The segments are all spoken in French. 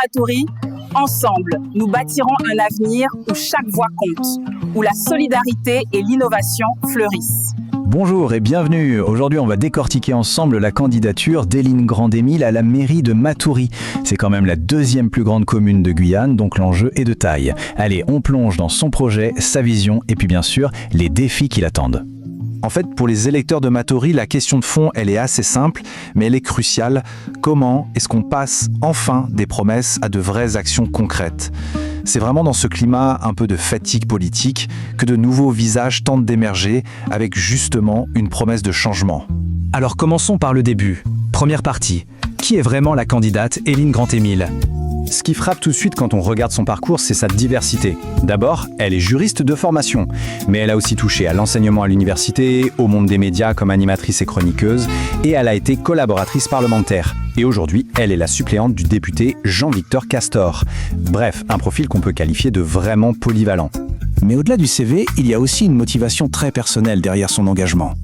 Matoury, ensemble, nous bâtirons un avenir où chaque voix compte, où la solidarité et l'innovation fleurissent. Bonjour et bienvenue. Aujourd'hui, on va décortiquer ensemble la candidature d'Héline Grandémile à la mairie de Matoury. C'est quand même la deuxième plus grande commune de Guyane, donc l'enjeu est de taille. Allez, on plonge dans son projet, sa vision et puis bien sûr, les défis qui l'attendent. En fait, pour les électeurs de Matoury, la question de fond, elle est assez simple, mais elle est cruciale. Comment est-ce qu'on passe enfin des promesses à de vraies actions concrètes ? C'est vraiment dans ce climat un peu de fatigue politique que de nouveaux visages tentent d'émerger avec justement une promesse de changement. Alors commençons par le début. Première partie. Qui est vraiment la candidate Héline Grandémile ? Ce qui frappe tout de suite quand on regarde son parcours, c'est sa diversité. D'abord, elle est juriste de formation, mais elle a aussi touché à l'enseignement à l'université, au monde des médias comme animatrice et chroniqueuse, et elle a été collaboratrice parlementaire. Et aujourd'hui, elle est la suppléante du député Jean-Victor Castor. Bref, un profil qu'on peut qualifier de vraiment polyvalent. Mais au-delà du CV, il y a aussi une motivation très personnelle derrière son engagement.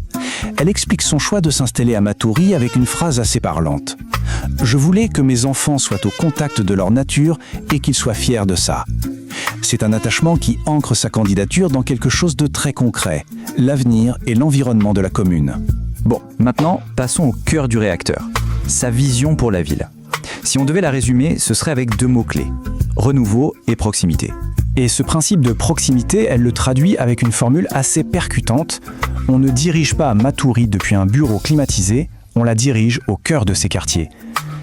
Elle explique son choix de s'installer à Matoury avec une phrase assez parlante. « Je voulais que mes enfants soient au contact de leur nature et qu'ils soient fiers de ça. » C'est un attachement qui ancre sa candidature dans quelque chose de très concret, l'avenir et l'environnement de la commune. Bon, maintenant, passons au cœur du réacteur. Sa vision pour la ville. Si on devait la résumer, ce serait avec deux mots-clés. Renouveau et proximité. Et ce principe de proximité, elle le traduit avec une formule assez percutante. On ne dirige pas Matoury depuis un bureau climatisé, on la dirige au cœur de ses quartiers.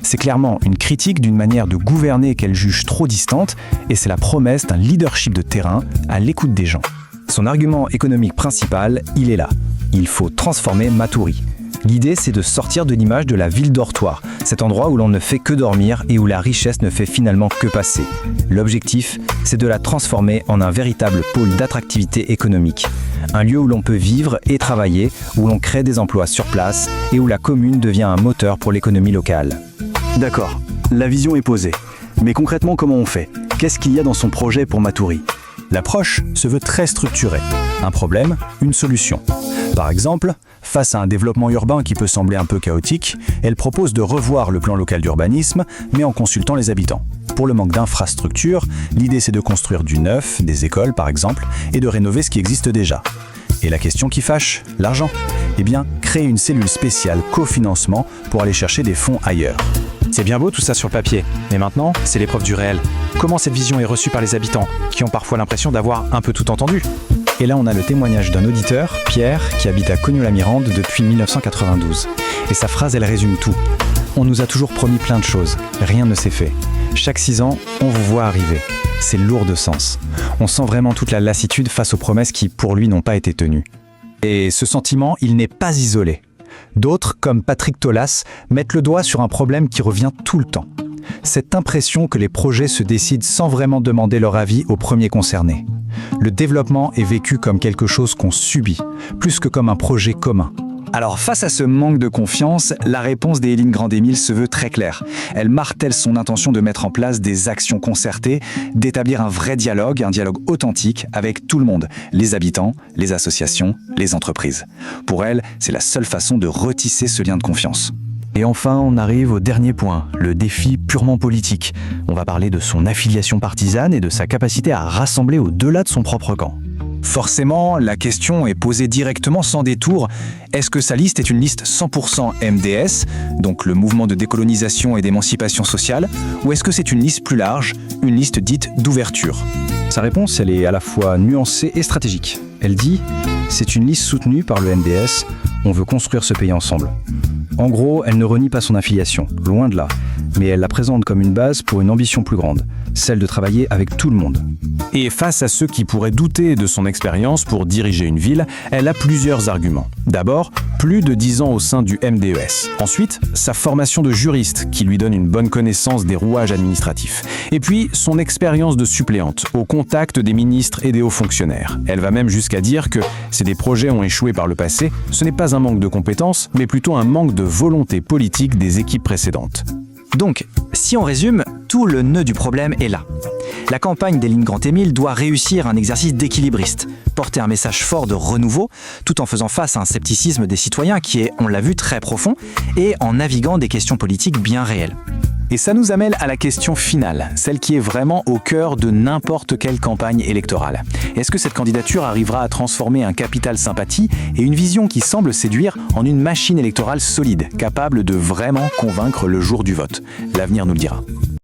C'est clairement une critique d'une manière de gouverner qu'elle juge trop distante, et c'est la promesse d'un leadership de terrain à l'écoute des gens. Son argument économique principal, il est là. Il faut transformer Matoury. L'idée, c'est de sortir de l'image de la ville dortoir, cet endroit où l'on ne fait que dormir et où la richesse ne fait finalement que passer. L'objectif, c'est de la transformer en un véritable pôle d'attractivité économique. Un lieu où l'on peut vivre et travailler, où l'on crée des emplois sur place et où la commune devient un moteur pour l'économie locale. D'accord, la vision est posée. Mais concrètement, comment on fait ? Qu'est-ce qu'il y a dans son projet pour Matoury ? L'approche se veut très structurée. Un problème, une solution. Par exemple, face à un développement urbain qui peut sembler un peu chaotique, elle propose de revoir le plan local d'urbanisme, mais en consultant les habitants. Pour le manque d'infrastructures, l'idée c'est de construire du neuf, des écoles par exemple, et de rénover ce qui existe déjà. Et la question qui fâche, l'argent. Eh bien, créer une cellule spéciale cofinancement pour aller chercher des fonds ailleurs. C'est bien beau tout ça sur le papier, mais maintenant, c'est l'épreuve du réel. Comment cette vision est reçue par les habitants, qui ont parfois l'impression d'avoir un peu tout entendu ? Et là, on a le témoignage d'un auditeur, Pierre, qui habite à Cognou-la-Mirande depuis 1992. Et sa phrase, elle résume tout. On nous a toujours promis plein de choses, rien ne s'est fait. Chaque 6 ans, on vous voit arriver. C'est lourd de sens. On sent vraiment toute la lassitude face aux promesses qui, pour lui, n'ont pas été tenues. Et ce sentiment, il n'est pas isolé. D'autres, comme Patrick Tolas, mettent le doigt sur un problème qui revient tout le temps. Cette impression que les projets se décident sans vraiment demander leur avis aux premiers concernés. Le développement est vécu comme quelque chose qu'on subit, plus que comme un projet commun. Alors face à ce manque de confiance, la réponse d'Héline Grandémile se veut très claire. Elle martèle son intention de mettre en place des actions concertées, d'établir un vrai dialogue, un dialogue authentique avec tout le monde, les habitants, les associations, les entreprises. Pour elle, c'est la seule façon de retisser ce lien de confiance. Et enfin, on arrive au dernier point, le défi purement politique. On va parler de son affiliation partisane et de sa capacité à rassembler au-delà de son propre camp. Forcément, la question est posée directement sans détour. Est-ce que sa liste est une liste 100% MDS, donc le mouvement de décolonisation et d'émancipation sociale, ou est-ce que c'est une liste plus large, une liste dite d'ouverture ? Sa réponse, elle est à la fois nuancée et stratégique. Elle dit « C'est une liste soutenue par le MDS, on veut construire ce pays ensemble ». En gros, elle ne renie pas son affiliation, loin de là, mais elle la présente comme une base pour une ambition plus grande, celle de travailler avec tout le monde. Et face à ceux qui pourraient douter de son expérience pour diriger une ville, elle a plusieurs arguments. D'abord, plus de 10 ans au sein du MDES. Ensuite, sa formation de juriste qui lui donne une bonne connaissance des rouages administratifs. Et puis, son expérience de suppléante, au contact des ministres et des hauts fonctionnaires. Elle va même jusqu'à dire que si des projets ont échoué par le passé, ce n'est pas un manque de compétences, mais plutôt un manque de volonté politique des équipes précédentes. Donc, si on résume, tout le nœud du problème est là. La campagne d'Héline Grandémile doit réussir un exercice d'équilibriste, porter un message fort de renouveau, tout en faisant face à un scepticisme des citoyens qui est, on l'a vu, très profond, et en naviguant des questions politiques bien réelles. Et ça nous amène à la question finale, celle qui est vraiment au cœur de n'importe quelle campagne électorale. Est-ce que cette candidature arrivera à transformer un capital sympathie et une vision qui semble séduire en une machine électorale solide, capable de vraiment convaincre le jour du vote? L'avenir nous le dira.